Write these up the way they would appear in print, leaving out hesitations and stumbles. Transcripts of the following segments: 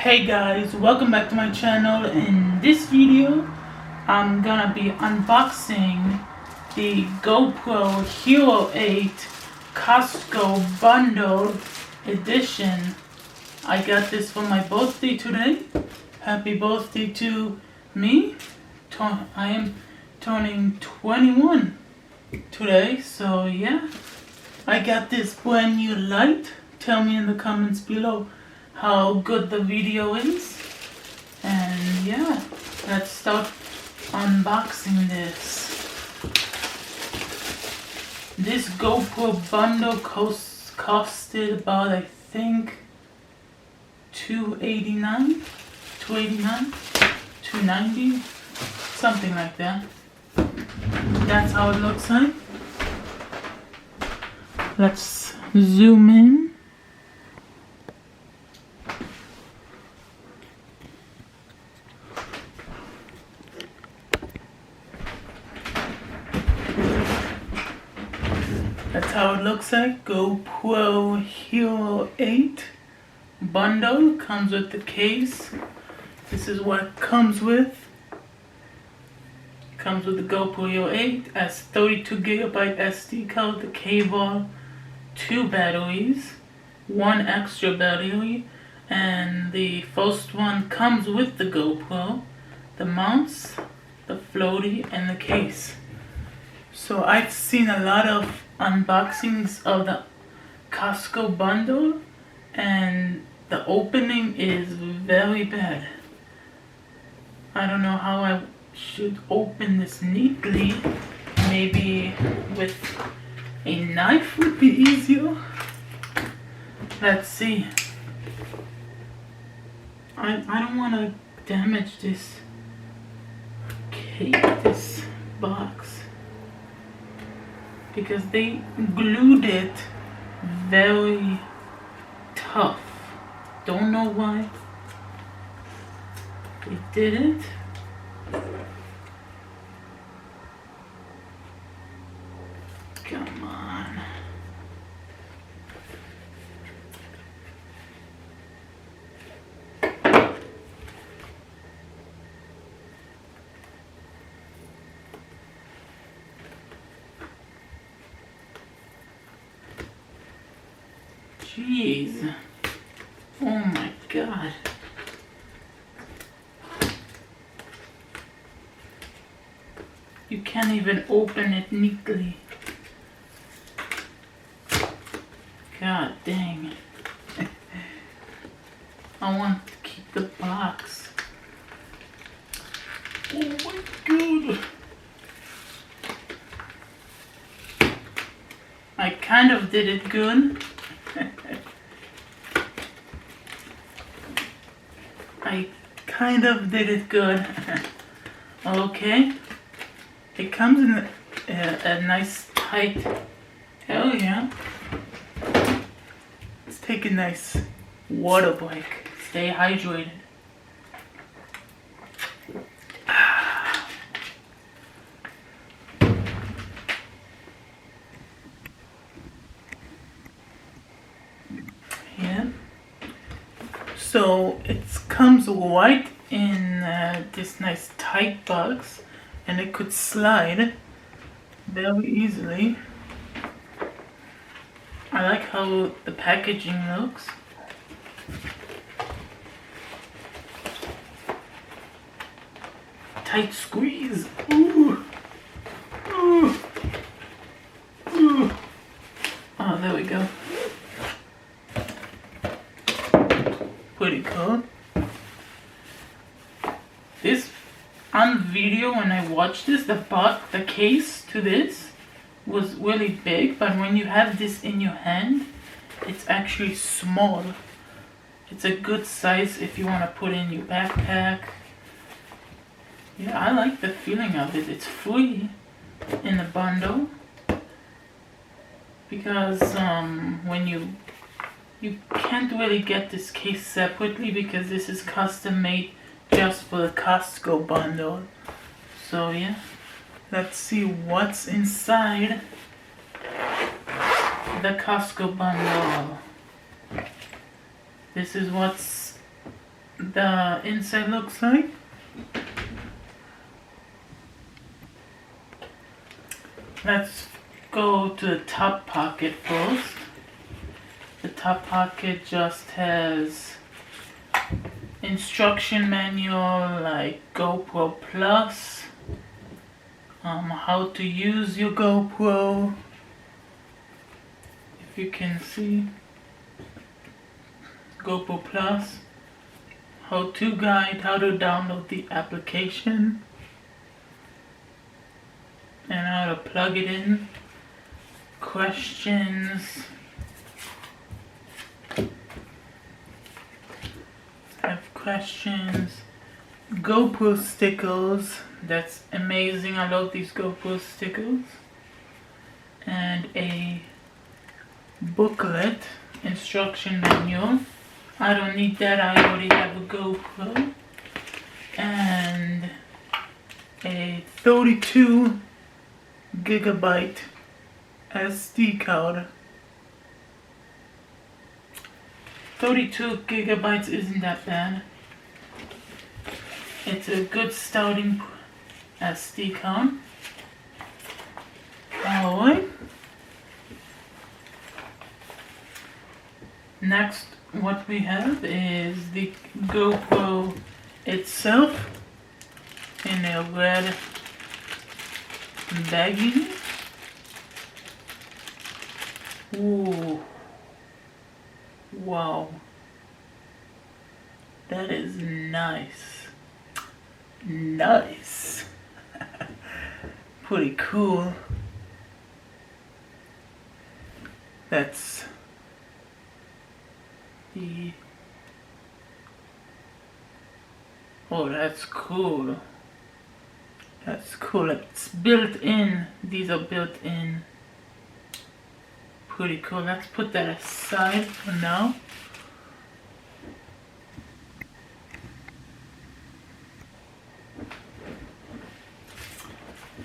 Hey guys, welcome back to my channel. In this video, I'm gonna be unboxing the GoPro Hero 8 Costco Bundle Edition. I got this for my birthday today. Happy birthday to me. I am turning 21 today, so yeah. I got this brand new light. Tell me in the comments below how good the video is, and yeah, let's start unboxing this. This GoPro bundle costed about, I think, $289, $290, something like that. That's how it looks like. Let's zoom in. That's how it looks like. GoPro Hero 8 bundle comes with the case. This is what it comes with. Comes with the GoPro Hero 8 as 32GB SD card, the cable, 2 batteries, 1 extra battery, and the first one comes with the GoPro, the mounts, the floaty, and the case. So I've seen a lot of unboxings of the Costco bundle, and the opening is very bad. I don't know how I should open this neatly. Maybe with a knife would be easier. Let's see. I don't want to damage this this box, because they glued it very tough. Don't know why they did it. Come on. Jeez. Oh my God. You can't even open it neatly. God dang. I want to keep the box. Oh my God. I kind of did it good. I kind of did it good. Okay. It comes in a nice tight. Hell yeah. Let's take a nice water break. Stay hydrated. Yeah. So it comes right in this nice tight box, and it could slide very easily. I like how the packaging looks. Tight squeeze. Ooh. Ooh. Ooh. Oh, there we go. Pretty cool. This, on video when I watched this, the case to this was really big, but when you have this in your hand, it's actually small. It's a good size if you want to put in your backpack. Yeah, I like the feeling of it. It's free in the bundle, because when you can't really get this case separately, because this is custom made just for the Costco bundle. So yeah, let's see what's inside the Costco bundle. This is what's the inside looks like. Let's go to the top pocket first. The top pocket just has instruction manual like GoPro Plus, how to use your GoPro, if you can see, GoPro Plus, how to guide, how to download the application, and how to plug it in, questions, GoPro stickers, that's amazing, I love these GoPro stickers, and a booklet, instruction manual. I don't need that, I already have a GoPro, and a 32 gigabyte SD card. 32 gigabytes isn't that bad. It's a good starting SD card. Alright. Next, what we have is the GoPro itself in a red baggie. Ooh. Wow. That is nice. Nice. Pretty cool. That's the... Oh, that's cool. That's cool. It's built in. These are built in. Pretty cool. Let's put that aside for now.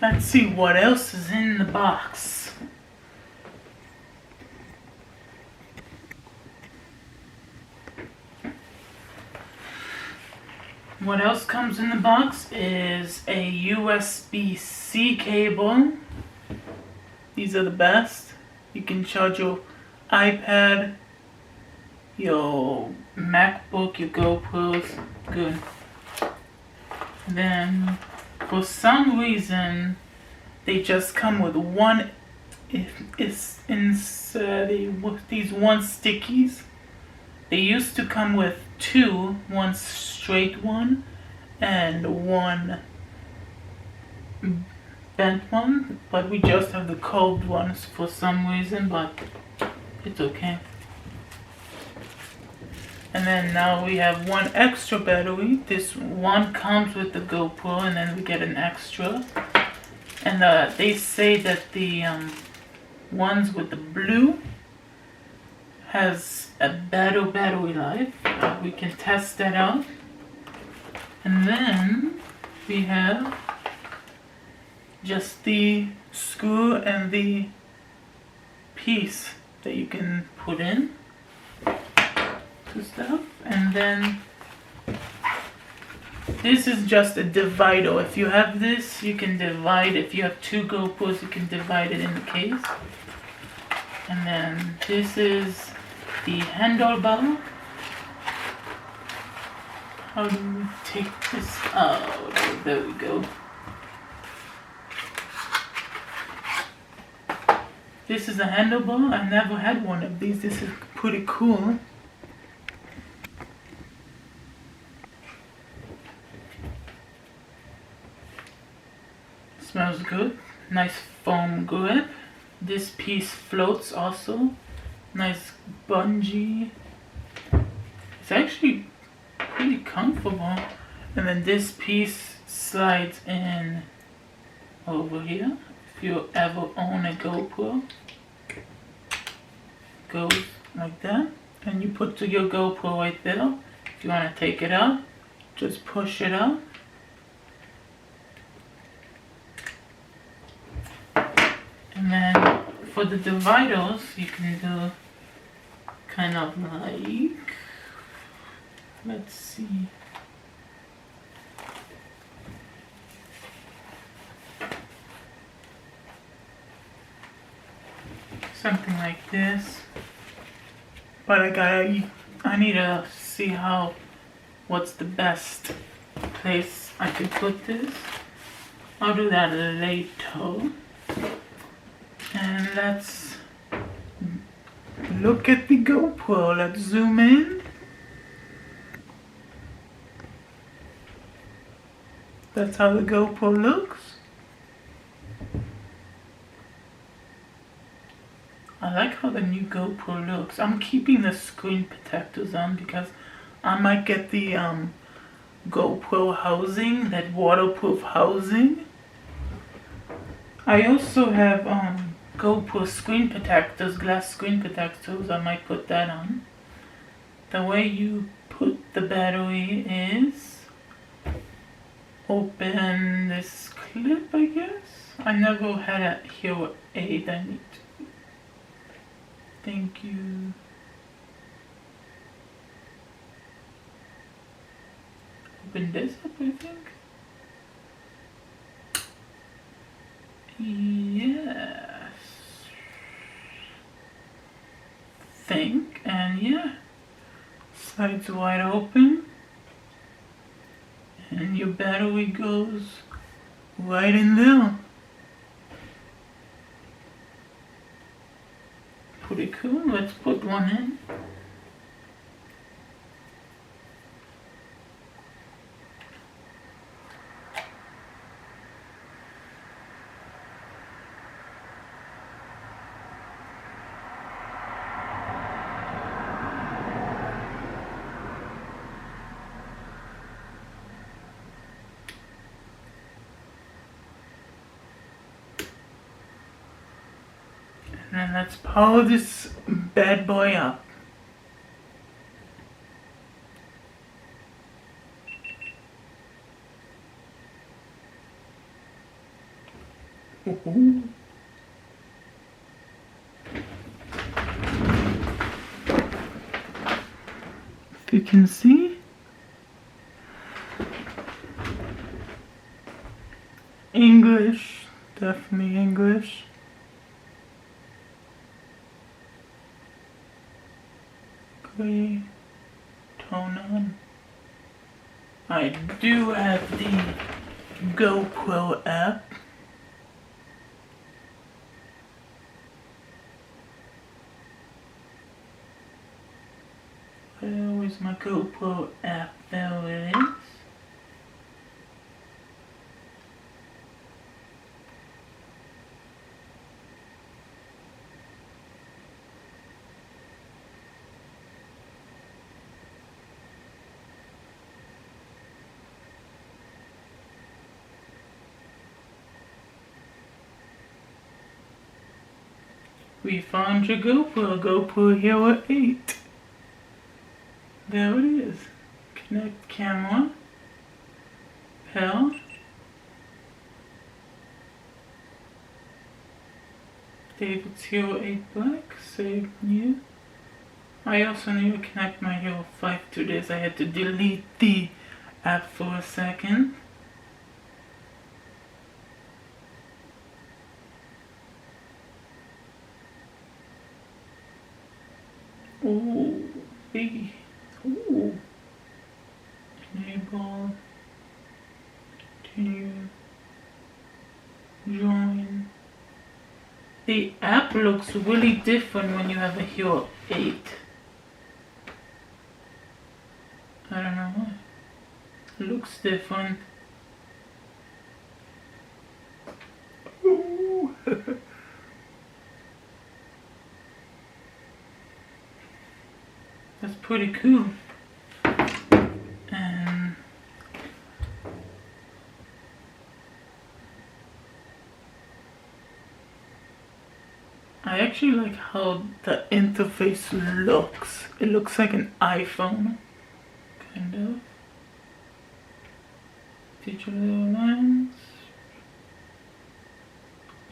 Let's see what else is in the box. What else comes in the box is a USB-C cable. These are the best. You can charge your iPad, your MacBook, your GoPros. Good. Then, for some reason, they just come with one. It's these one stickies. They used to come with two, one straight one and one bent one, but we just have the curved ones for some reason, but it's okay. And then now we have one extra battery. This one comes with the GoPro, and then we get an extra. And they say that the ones with the blue has a better battery life. We can test that out. And then we have just the screw and the piece that you can put in to stuff. And then this is just a divider. If you have this, you can divide. If you have two GoPros, you can divide it in the case. And then this is the handlebar. How do we take this out? There we go. This is a handlebar. I never had one of these. This is pretty cool. Smells good. Nice foam grip. This piece floats also. Nice bungee. It's actually pretty comfortable. And then this piece slides in over here. If you ever own a GoPro, goes like that. And you put your GoPro right there. If you want to take it out, just push it out. And then for the dividers, you can do kind of like Let's see. Something like this. But I need to see what's the best place I could put this. I'll do that later. And let's look at the GoPro. Let's zoom in. That's how the GoPro looks. I like how the new GoPro looks. I'm keeping the screen protectors on because I might get the GoPro housing, that waterproof housing. I also have GoPro screen protectors, glass screen protectors. I might put that on. The way you put the battery is open this clip, I guess. I never had a Hero 8. I need to. Thank you. Open this up, I think. Yes. And yeah. Sides wide open. And your battery goes right in there. Pretty cool. Let's put one in. And then let's power this bad boy up. Ooh. If you can see, English, definitely English. Gray, tone on. I do have the GoPro app. Where is my GoPro app? There it is. We found your GoPro Hero 8. There it is. Connect camera. Pair. David's Hero 8 Black. Save new. I also need to connect my Hero 5 to this. I had to delete the app for a second. Ooh, baby. Ooh. Enable. Continue. Join. The app looks really different when you have a Hero 8. I don't know why. It looks different. Ooh. That's pretty cool. And I actually like how the interface looks. It looks like an iPhone, kind of. Digital lens.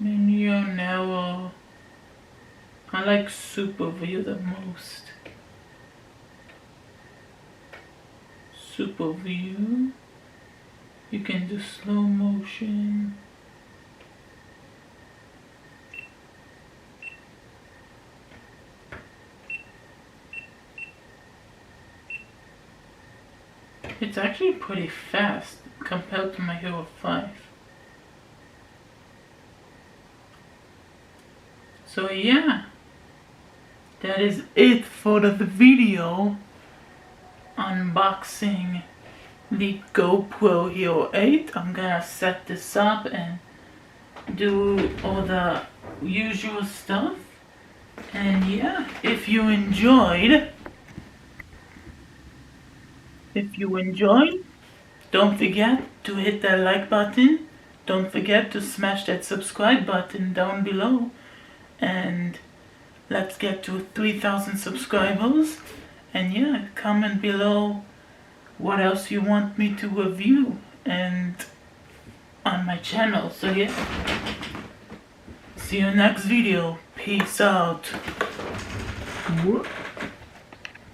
Menu narrow. I like super view the most. super view. You can do slow motion. It's actually pretty fast compared to my Hero 5. So yeah, that is it for the video unboxing the GoPro Hero 8. I'm gonna set this up and do all the usual stuff. And yeah, if you enjoyed, don't forget to hit that like button. Don't forget to smash that subscribe button down below. And let's get to 3,000 subscribers. And yeah, comment below what else you want me to review and on my channel. So yeah, see you next video. Peace out. Whoop.